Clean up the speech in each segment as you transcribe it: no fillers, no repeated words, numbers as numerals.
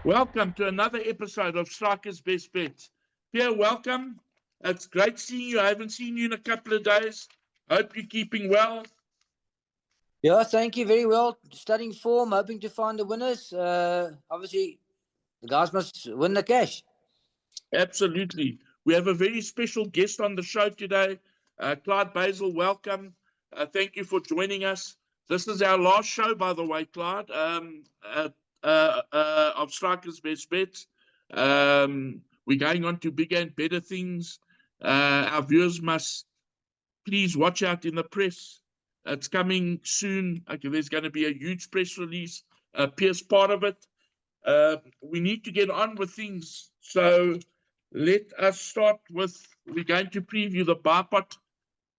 Welcome to another episode of Striker's Best Bets. Pierre, welcome. It's great seeing you. I haven't seen you in a couple of days. Hope you're keeping well. Yeah, thank you. Very well. Studying form, hoping to find the winners. Obviously, the guys must win the cash. Absolutely. We have a very special guest on the show today. Clyde Basel, welcome. Thank you for joining us. This is our last show, by the way, Clyde, of Striker's Best Bets. We're going on to bigger and better things. Our viewers must please watch out in the press. It's coming soon. Okay, there's going to be a huge press release. Pierre's part of it. We need to get on with things. So let us start with, we're going to preview the Barpot,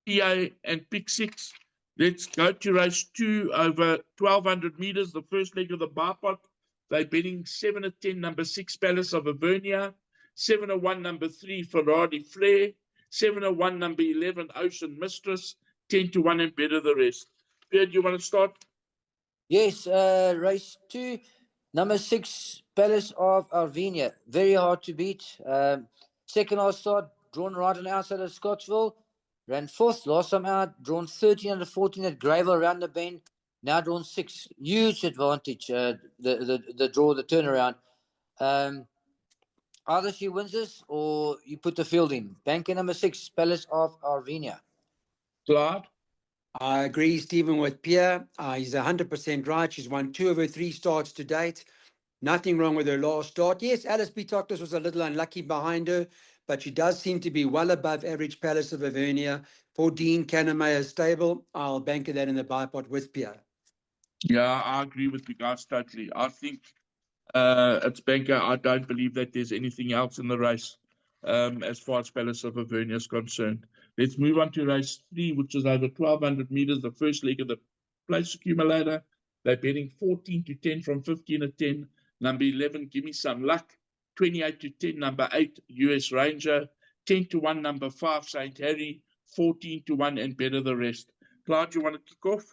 PA, and Pick 6. Let's go to race 2 over 1,200 meters, the first leg of the Barpot. They're betting 7 at 10, number 6, Palace of Avernia, 7 at 1, number 3, Ferrari Flair, 7 at 1, number 11, Ocean Mistress, 10 to 1, and better the rest. Pierre, do you want to start? Yes, race 2, number 6, Palace of Arvenia. Very hard to beat. Second last start, drawn right on the outside of Scottsville. Ran fourth last time out, drawn 13 under 14 at Greyville around the bend. Now drawn 6. Huge advantage, the draw, the turnaround. Either she wins this or you put the field in. Banker number 6, Palace of Arvenia. Clyde? I agree, Stephen, with Pierre. He's 100% right. She's won 2 of her 3 starts to date. Nothing wrong with her last start. Yes, Alice B. Toklas was a little unlucky behind her, but she does seem to be well above average Palace of Avernia. For Dean Canamaya's stable, I'll banker that in the bipod with Pierre. Yeah, I agree with you guys totally. I think it's banker. I don't believe that there's anything else in the race as far as Palace of Avernia is concerned. Let's move on to race 3, which is over 1,200 meters, the first leg of the place accumulator. They're betting 14 to 10 from 15 at 10. Number 11, Give Me Some Luck. 28 to 10, number 8, US Ranger. 10 to 1, number 5, St. Harry. 14 to 1, and better the rest. Clyde, you want to kick off?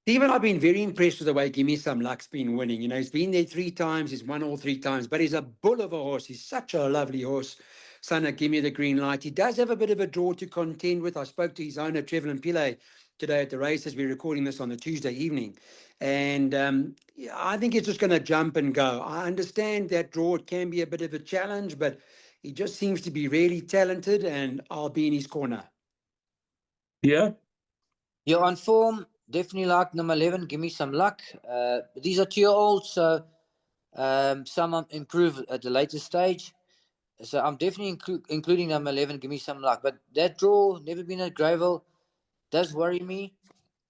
Stephen, I've been very impressed with the way Gimme Some Luck's been winning. You know, he's been there 3 times, he's won all 3 times, but he's a bull of a horse. He's such a lovely horse. Son of Give Me the Green Light. He does have a bit of a draw to contend with. I spoke to his owner, Trevor Pile, today at the race as we're recording this on the Tuesday evening. And I think he's just going to jump and go. I understand that draw can be a bit of a challenge, but he just seems to be really talented, and I'll be in his corner. Yeah. You're on form. Definitely like number 11, Give Me Some Luck. These are 2-year-olds, so some improve at the later stage. So I'm definitely including number 11, Give Me Some Luck. But that draw, never been at Greyville, does worry me.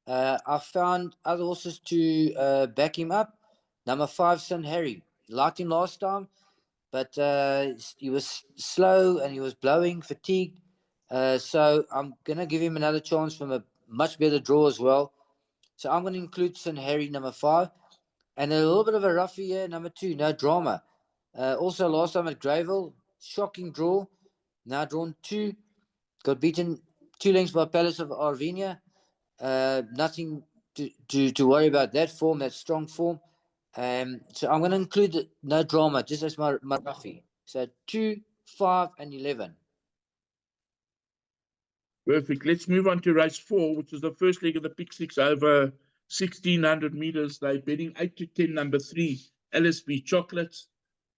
I found other horses to back him up. Number 5, St. Harry. Liked him last time, but he was slow and he was blowing, fatigued. So I'm going to give him another chance from a much better draw as well. So I'm going to include St. Harry, number 5. And a little bit of a roughie here, number 2, No Drama. Also last time at Greyville, shocking draw. Now drawn 2. Got beaten 2 lengths by Palace of Arvenia. Nothing to worry about that form, that strong form. So I'm going to include No Drama just as my roughie. So 2, 5, and 11. Perfect. Let's move on to race 4, which is the first leg of the Pick 6 over 1,600 meters. They're betting 8 to 10, number 3, LSB Chocolates.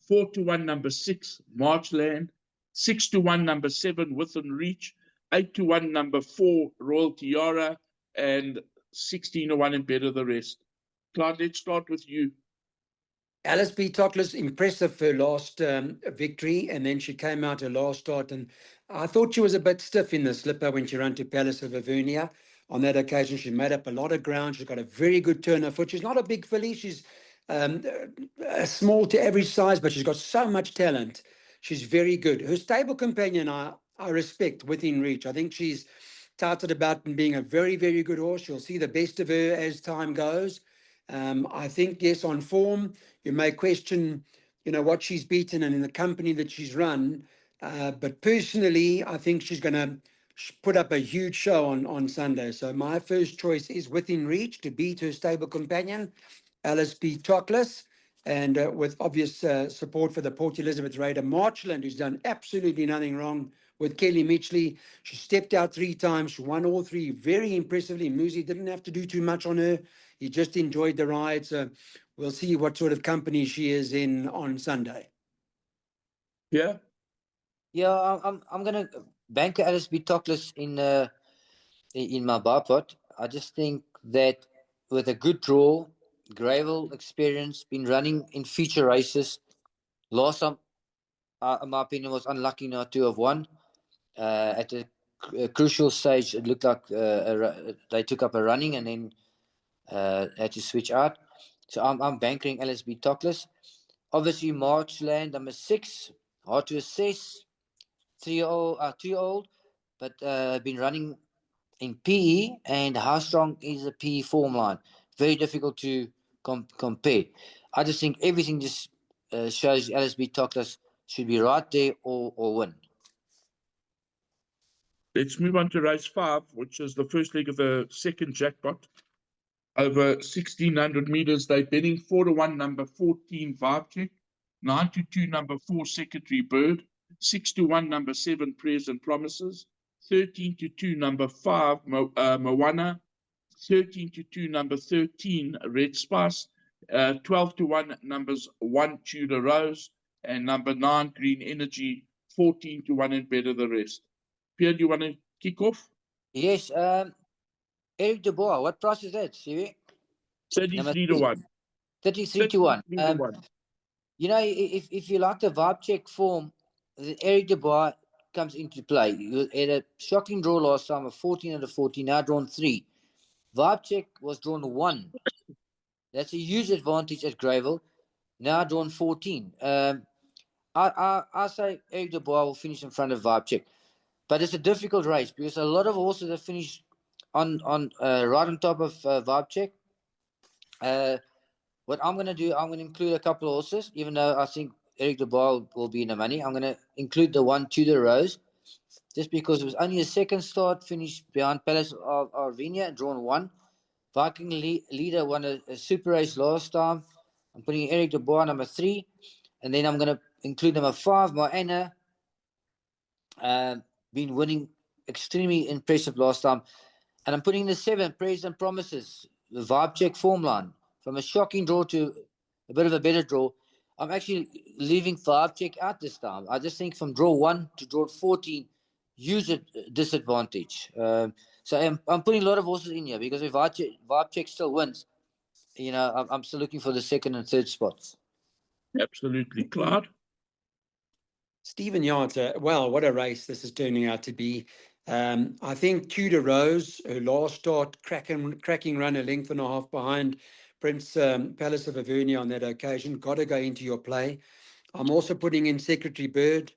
4 to 1, number 6, Marchland. 6 to 1, number 7, Within Reach. 8 to 1, number 4, Royal Tiara. And 16 to 1, and better the rest. Clyde, let's start with you. Alice B. Toklas, impressive her last victory, and then she came out her last start, and I thought she was a bit stiff in the slipper when she ran to Palace of Avernia. On that occasion, she made up a lot of ground. She's got a very good turn of foot. She's not a big filly. She's a small to average size, but she's got so much talent. She's very good. Her stable companion, I respect, Within Reach. I think she's touted about being a very, very good horse. You'll see the best of her as time goes. I think, yes, on form, you may question, what she's beaten and in the company that she's run. But personally, I think she's going to put up a huge show on Sunday. So my first choice is Within Reach to beat her stable companion, Alice B. Toklas. and with obvious support for the Port Elizabeth Raider, Marchland, who's done absolutely nothing wrong with Kelly Mitchley. She stepped out 3 times. She won all 3 very impressively. Muzi didn't have to do too much on her. He just enjoyed the ride. So we'll see what sort of company she is in on Sunday. Yeah. Yeah, I'm gonna bank LSB Toklas in my bar pot. I just think that with a good draw, Greyville experience, been running in feature races. Last time, in my opinion, was unlucky not to have won. At a crucial stage, it looked like they took up a running and then had to switch out. So I'm banking LSB Toklas. Obviously, Marchland, number 6, hard to assess. 3-year-old, 2-year-old, but been running in PE, and how strong is the PE form line? Very difficult to compare. I just think everything just shows LSB Toklas should be right there or win. Let's move on to race 5, which is the first leg of the second jackpot. Over 1,600 meters, they're betting 4-1, number 14, Vibe Check, 9-2, number 4, Secretary Bird, 6-1, number 7, Prayers and Promises, 13-2, number 5, Moana, 13-2, number 13, Red Spice, 12-1, numbers 1, Tudor Rose, and number 9, Green Energy, 14-1, and better the rest. Pierre, do you want to kick off? Yes, Eric Dubois, what price is that, Stevie? 33-1. 33-1. 33-1. You know, if you like the Vibe Check form, Eric Dubois comes into play. You had a shocking draw last time of 14-14, now drawn 3. Vibe Check was drawn 1. That's a huge advantage at Greyville. Now drawn 14. I say Eric Dubois will finish in front of Vibe Check. But it's a difficult race because a lot of horses have finished on right on top of Vibe Check. What I'm going to do, I'm going to include a couple of horses, even though I think Eric Dubois will be in the money. I'm going to include the 1 Tudor Rose, just because it was only a second start, finished behind Palace of Arvenia, drawn 1. Viking Leader won a super race last time. I'm putting Eric Dubois number 3, and then I'm going to include number 5, Moana. Been winning extremely impressive last time. And I'm putting the 7, Praise and Promises, the Vibe Check form line. From a shocking draw to a bit of a better draw, I'm actually leaving Vibe Check out this time. I just think from draw 1 to draw 14, use a disadvantage. So I'm putting a lot of horses in here because if Vibe Check still wins, you know, I'm still looking for the 2nd and 3rd spots. Absolutely. Clyde? Stephen Yard, well, what a race this is turning out to be. I think Tudor Rose, her last start, cracking run, a length and a half behind Prince Palace of Avernia on that occasion. Got to go into your play. I'm also putting in Secretary Bird.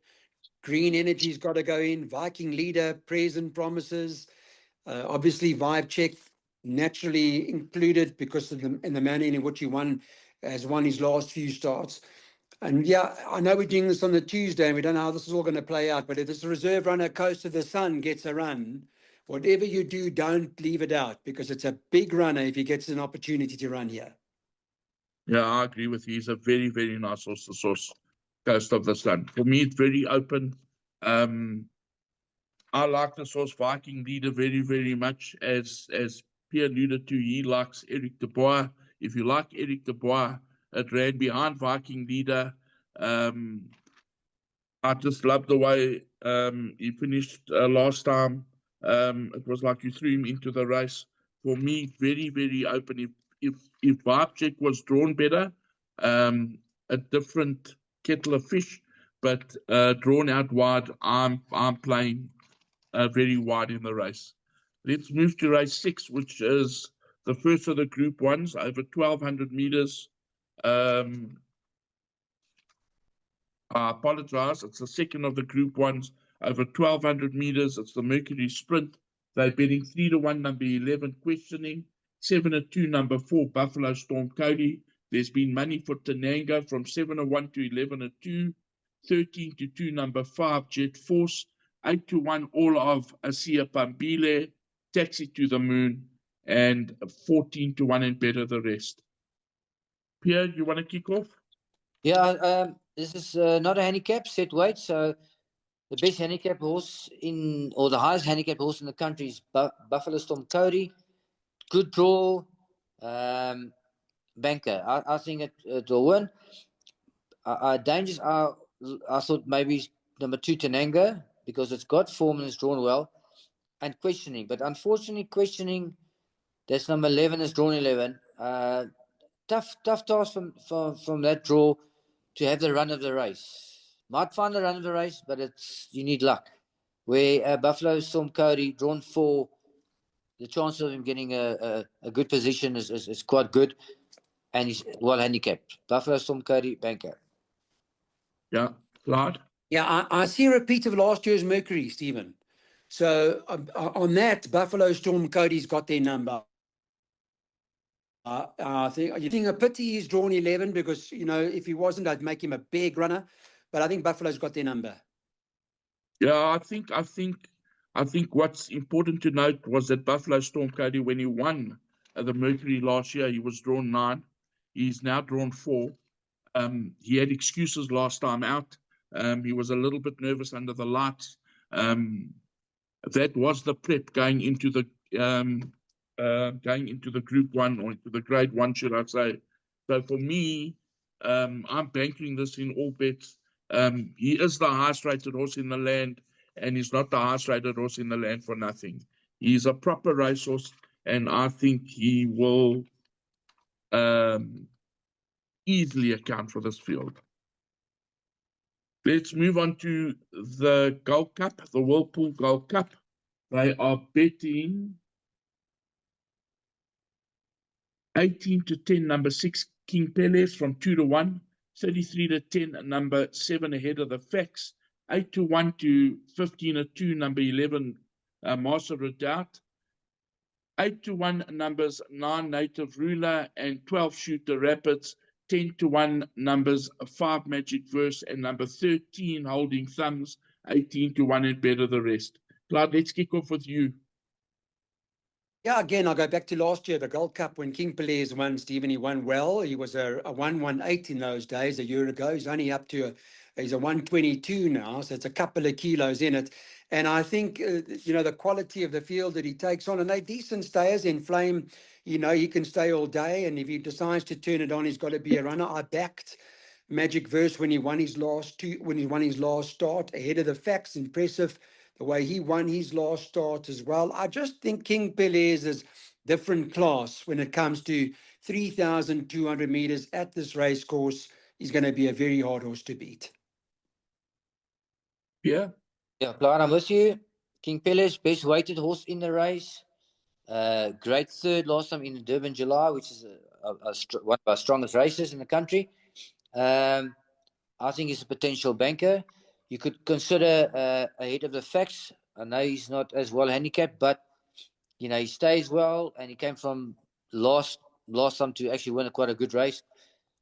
Green Energy's got to go in. Viking Leader, Prayers and Promises. Obviously, Vibe Check naturally included because of in the manner in which he has won his last few starts. And yeah, I know we're doing this on the Tuesday and we don't know how this is all going to play out, but if this reserve runner Coast of the Sun gets a run, whatever you do, don't leave it out because it's a big runner if he gets an opportunity to run here. Yeah, I agree with you. He's a very, very nice horse, the source, Coast of the Sun. For me, it's very open. I like the source Viking Leader very, very much. As Pierre alluded to, he likes Eric Dubois. If you like Eric Dubois, it ran behind Viking Leader. I just love the way he finished last time. It was like you threw him into the race. For me, very, very open. If Vibe Check was drawn better, a different kettle of fish, but drawn out wide, I'm playing very wide in the race. Let's move to race 6, which is the first of the Group 1s, over 1,200 meters. I apologize. It's the second of the Group 1s, over 1,200 meters. It's the Mercury Sprint. They're betting 3-1, number 11, Questioning. 7-2, number 4, Buffalo Storm Cody. There's been money for Tenango from 7-1 to 11-2. 13-2, number 5, Jet Force. 8-1, all of Asia Pambile. Taxi to the Moon. And 14-1, and better the rest. Pierre, you want to kick off? Yeah, this is not a handicap set weight, so the best handicap horse or the highest handicap horse in the country is Buffalo Storm Cody. Good draw, banker. I think it will win. Dangers are, I thought maybe number 2 Tenango, because it's got form and it's drawn well, and questioning. But unfortunately, questioning, that's number 11, is drawn 11. Tough task from that draw to have the run of the race. Might find the run of the race, but you need luck. Where Buffalo Storm Cody, drawn 4, the chance of him getting a good position is quite good, and he's well handicapped. Buffalo Storm Cody, banker. Yeah, Clyde? Yeah, I see a repeat of last year's Mercury, Stephen. So on that, Buffalo Storm Cody's got their number. I think you think a pity he's drawn 11, because if he wasn't, I'd make him a big runner. But I think Buffalo's got their number. Yeah, I think what's important to note was that Buffalo Storm Cody, when he won the Mercury last year, he was drawn 9. He's now drawn 4. He had excuses last time out. He was a little bit nervous under the lights. That was the prep going into the Group 1, or into the Grade 1, should I say. So for me, I'm banking this in all bets. He is the highest rated horse in the land, and he's not the highest rated horse in the land for nothing. He's a proper racehorse, and I think he will easily account for this field. Let's move on to the Gold Cup, the Whirlpool Gold Cup. They are betting 18 to 10, number 6, King Peles from 2 to 1, 33 to 10, number 7, Ahead of the Facts, 8 to 1 to 15 to 2, number 11, Master Redoubt, 8 to 1, numbers 9, Native Ruler, and 12, Shooter Rapids, 10 to 1, numbers 5, Magic Verse, and number 13, Holding Thumbs, 18 to 1, and Better the Rest. Clyde, let's kick off with you. Yeah, again, I'll go back to last year, the Gold Cup, when King Peles won, Stephen. He won well. He was a 118 in those days, a year ago. He's only up to he's a 122 now, so it's a couple of kilos in it. And I think, the quality of the field that he takes on, and they're decent stayers. In Flame, he can stay all day, and if he decides to turn it on, he's got to be a runner. I backed Magic Verse when he won his last start, Ahead of the Facts. Impressive the way he won his last start as well. I just think King Peles is different class when it comes to 3,200 meters at this race course. He's going to be a very hard horse to beat. Yeah. Yeah, Clyde, I'm with you. King Peles, best weighted horse in the race. Great third last time in Durban, July, which is one of our strongest races in the country. I think he's a potential banker. You could consider Ahead of the Facts. I know he's not as well handicapped, but he stays well, and he came from last time to actually win quite a good race.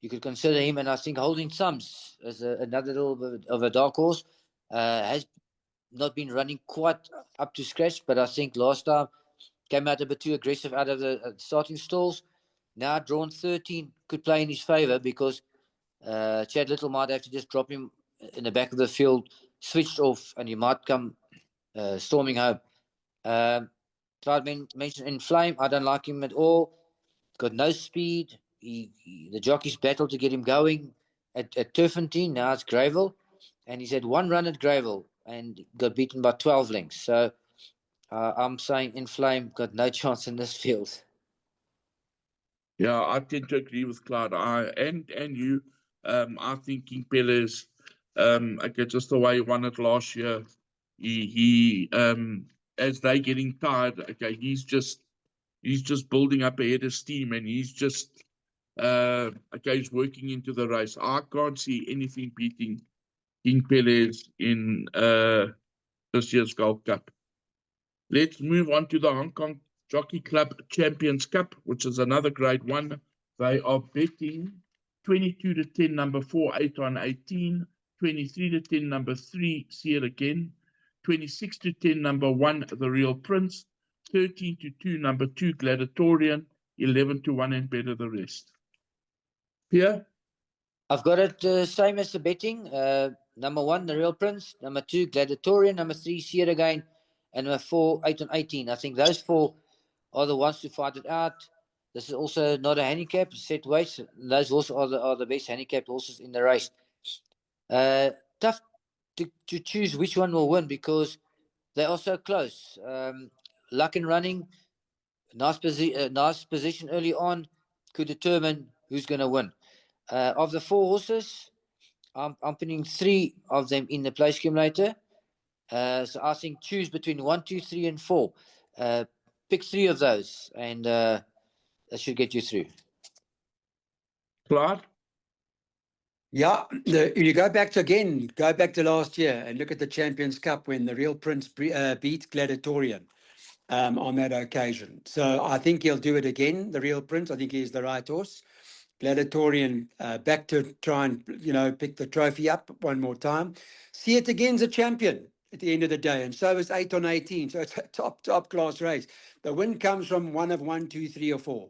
You could consider him, and I think Holding Thumbs as another little bit of a dark horse. Has not been running quite up to scratch, but I think last time came out a bit too aggressive out of the starting stalls. Now drawn 13 could play in his favour, because Chad Little might have to just drop him in the back of the field, switched off, and he might come storming home. Clyde mentioned In Flame. I don't like him at all. Got no speed. The jockeys battled to get him going at Turfentine. Now it's Greyville, and he's had one run at Greyville and got beaten by 12 lengths. So I'm saying In Flame got no chance in this field. Yeah, I tend to agree with Clyde. And you. I think King Peles, okay, just the way he won it last year, he as they getting tired, okay, he's just building up a head of steam, and he's just okay, he's working into the race. I can't see anything beating King Peles in this year's Gold Cup. Let's move on to the Hong Kong Jockey Club Champions Cup, which is another Grade 1. They are betting 22 to 10, number 4, 8 on 18, 23 to 10, number 3, See It Again, 26 to 10, number 1, The Real Prince, 13 to 2, number 2, Gladiatorian, 11 to 1, and Better the Rest. Piere? I've got it same as the betting. Number 1, the Real Prince. Number 2, Gladiatorian. Number 3, See It Again. And number 4, 8 on 18. I think those 4 are the ones to fight it out. This is also not a handicap, set weights. Those also are the best handicapped horses in the race. Tough to choose which one will win because they are so close. Luck in running, nice position early on could determine who's going to win. Of the 4 horses, I'm putting 3 of them in the place accumulator. So I think choose between 1, 2, 3, and 4. Pick 3 of those, and that should get you through. Clyde? Yeah, you go back to last year and look at the Champions Cup when the Real Prince beat Gladiatorian on that occasion. So I think he'll do it again, the Real Prince. I think he's the right horse. Gladiatorian back to try and, pick the trophy up one more time. See It Again's a champion at the end of the day, and so is 8 on 18. So it's a top class race. The win comes from one of 1, 2, 3, or 4.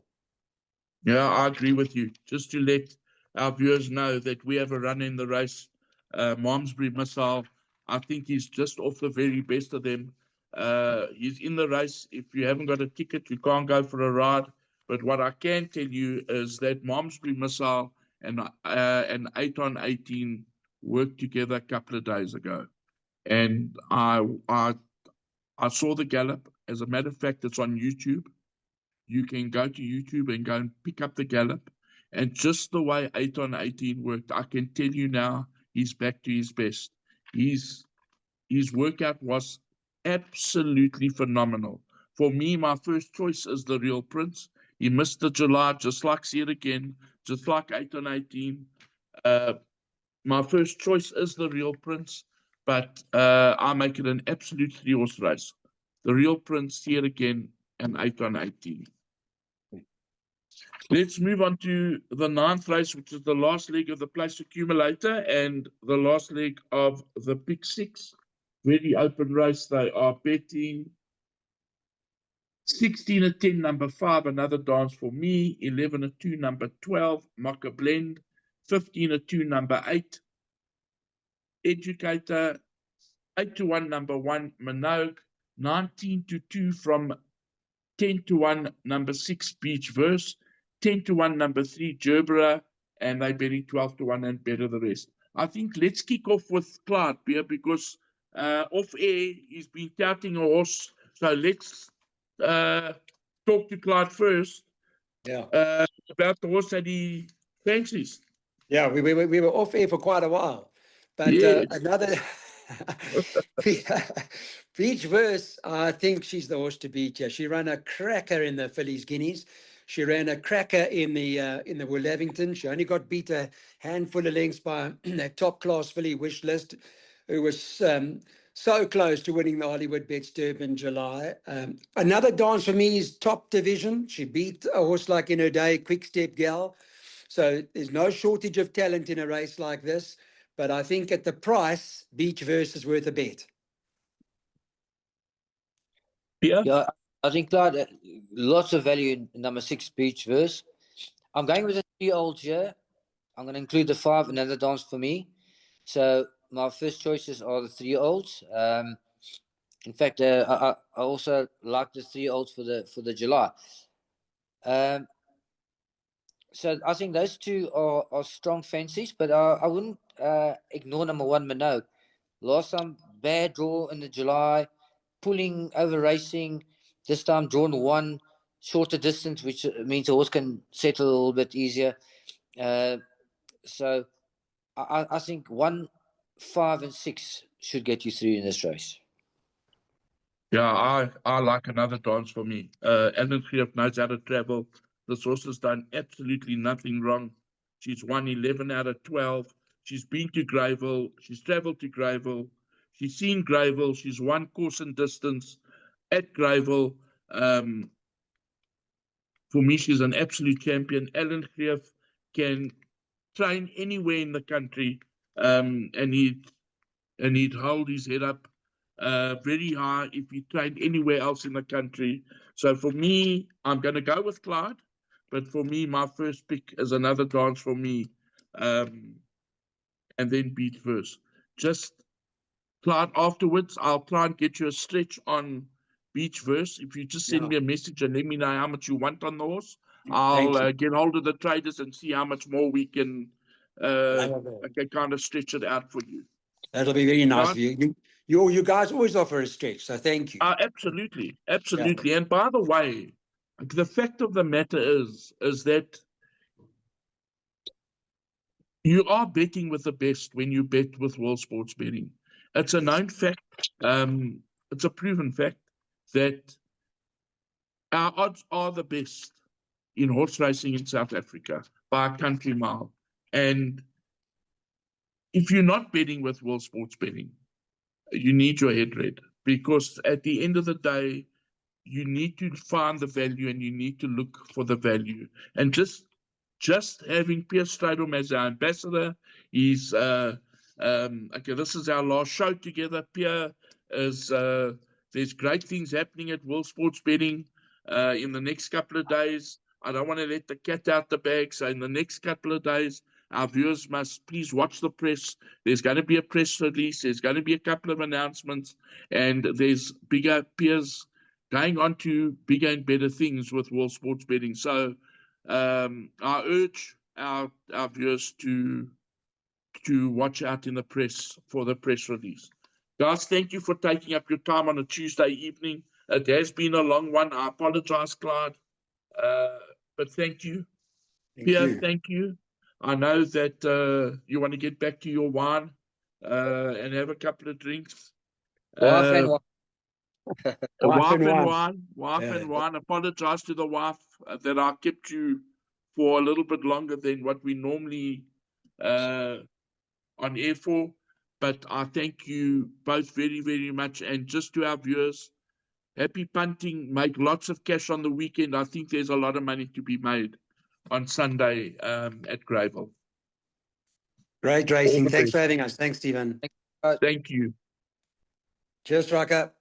Yeah, I agree with you. Just to let our viewers know that we have a run in the race. Malmesbury Missile, I think he's just off the very best of them. He's in the race. If you haven't got a ticket, you can't go for a ride. But what I can tell you is that Malmesbury Missile and 8 on 18 worked together a couple of days ago. And I saw the gallop. As a matter of fact, it's on YouTube. You can go to YouTube and go and pick up the gallop. And just the way 8 on 18 worked, I can tell you now, he's back to his best. His workout was absolutely phenomenal. For me, my first choice is the Real Prince. He missed the July, just like See It Again, just like 8 on 18. My first choice is the Real Prince, but I make it an absolute 3-horse race. The Real Prince, See It Again, and 8 on 18. Let's move on to the 9th race, which is the last leg of the place accumulator and the last leg of the Pick 6. Very open race. They are betting 16 at 10, number 5, another dance for me. 11 at 2, number 12, Mocha Blend. 15 at 2, number 8, Educator. 8 to 1, number 1, Minogue. 19 to 2 from 10 to 1, number 6, Beach Verse. 10 to 1, number 3, Gerbera, and they're betting 12 to 1 and better the rest. I think let's kick off with Clyde, Piere, because off air he's been touting a horse. So let's talk to Clyde first. Yeah. About the horse that he fancies. Yeah, we were off air for quite a while. But Yes. another Beach Verse, I think she's the horse to beat. Yeah, she ran a cracker in the Fillies Guineas. She ran a cracker in the Willavington. She only got beat a handful of lengths by that top class filly Wish List, who was so close to winning the Hollywood Bets Derby in July. Another dance for me is Top Division. She beat a horse like In Her Day, Quick Step Gal. So there's no shortage of talent in a race like this. But I think at the price, Beach Verse is worth a bet. Yeah, I think Clyde, lots of value in number 6, Beach Verse. I'm going with the 3-olds here. I'm going to include the 5, another dance for me. So my first choices are the 3-olds. In fact, I also like the 3-olds for the July. So I think those 2 are strong fancies, but I wouldn't ignore number 1, Minogue. Last time, bad draw in the July, pulling over racing. This time, drawn 1, shorter distance, which means the horse can settle a little bit easier. So I think 1, 5, and 6 should get you through in this race. Yeah, I like another dance for me. Ellen Greef knows how to travel. This horse has done absolutely nothing wrong. She's won 11 out of 12. She's been to Greyville. She's traveled to Greyville. She's seen Greyville. She's won course and distance at Greyville. For me, she's an absolute champion. Ellen Greef can train anywhere in the country, and he'd hold his head up very high if he trained anywhere else in the country. So for me, I'm going to go with Clyde. But for me, my first pick is another dance for me. and then beat first. Just Clyde, afterwards, I'll try and get you a stretch on Beach Verse. If you just send me a message and let me know how much you want on the horse, I'll get hold of the traders and see how much more we can kind of stretch it out for you. That'll be very nice of you. You guys always offer a stretch, so thank you. Absolutely, absolutely. And by the way, the fact of the matter is that you are betting with the best when you bet with World Sports Betting. It's a known fact. It's a proven fact that our odds are the best in horse racing in South Africa by a country mile. And if you're not betting with World Sports Betting, you need your head read, because at the end of the day, you need to find the value and you need to look for the value. And just having Piere Strydom as our ambassador, he's okay, this is our last show together. Piere is there's great things happening at World Sports Betting in the next couple of days. I don't want to let the cat out the bag, so in the next couple of days, our viewers must please watch the press. There's going to be a press release. There's going to be a couple of announcements, and there's bigger Pierre's going on to bigger and better things with World Sports Betting. So I urge our viewers to watch out in the press for the press release. Guys, thank you for taking up your time on a Tuesday evening. It has been a long one. I apologize, Clyde, but thank you. Pierre, thank you. I know that you want to get back to your wine and have a couple of drinks. Wife and wine. Wife and wine. Apologize to the wife that I kept you for a little bit longer than what we normally on air for. But I thank you both very, very much. And just to our viewers, happy punting. Make lots of cash on the weekend. I think there's a lot of money to be made on Sunday at Greyville. Great racing. Thanks for having us. Thanks, Stephen. Thank you. Cheers, Striker.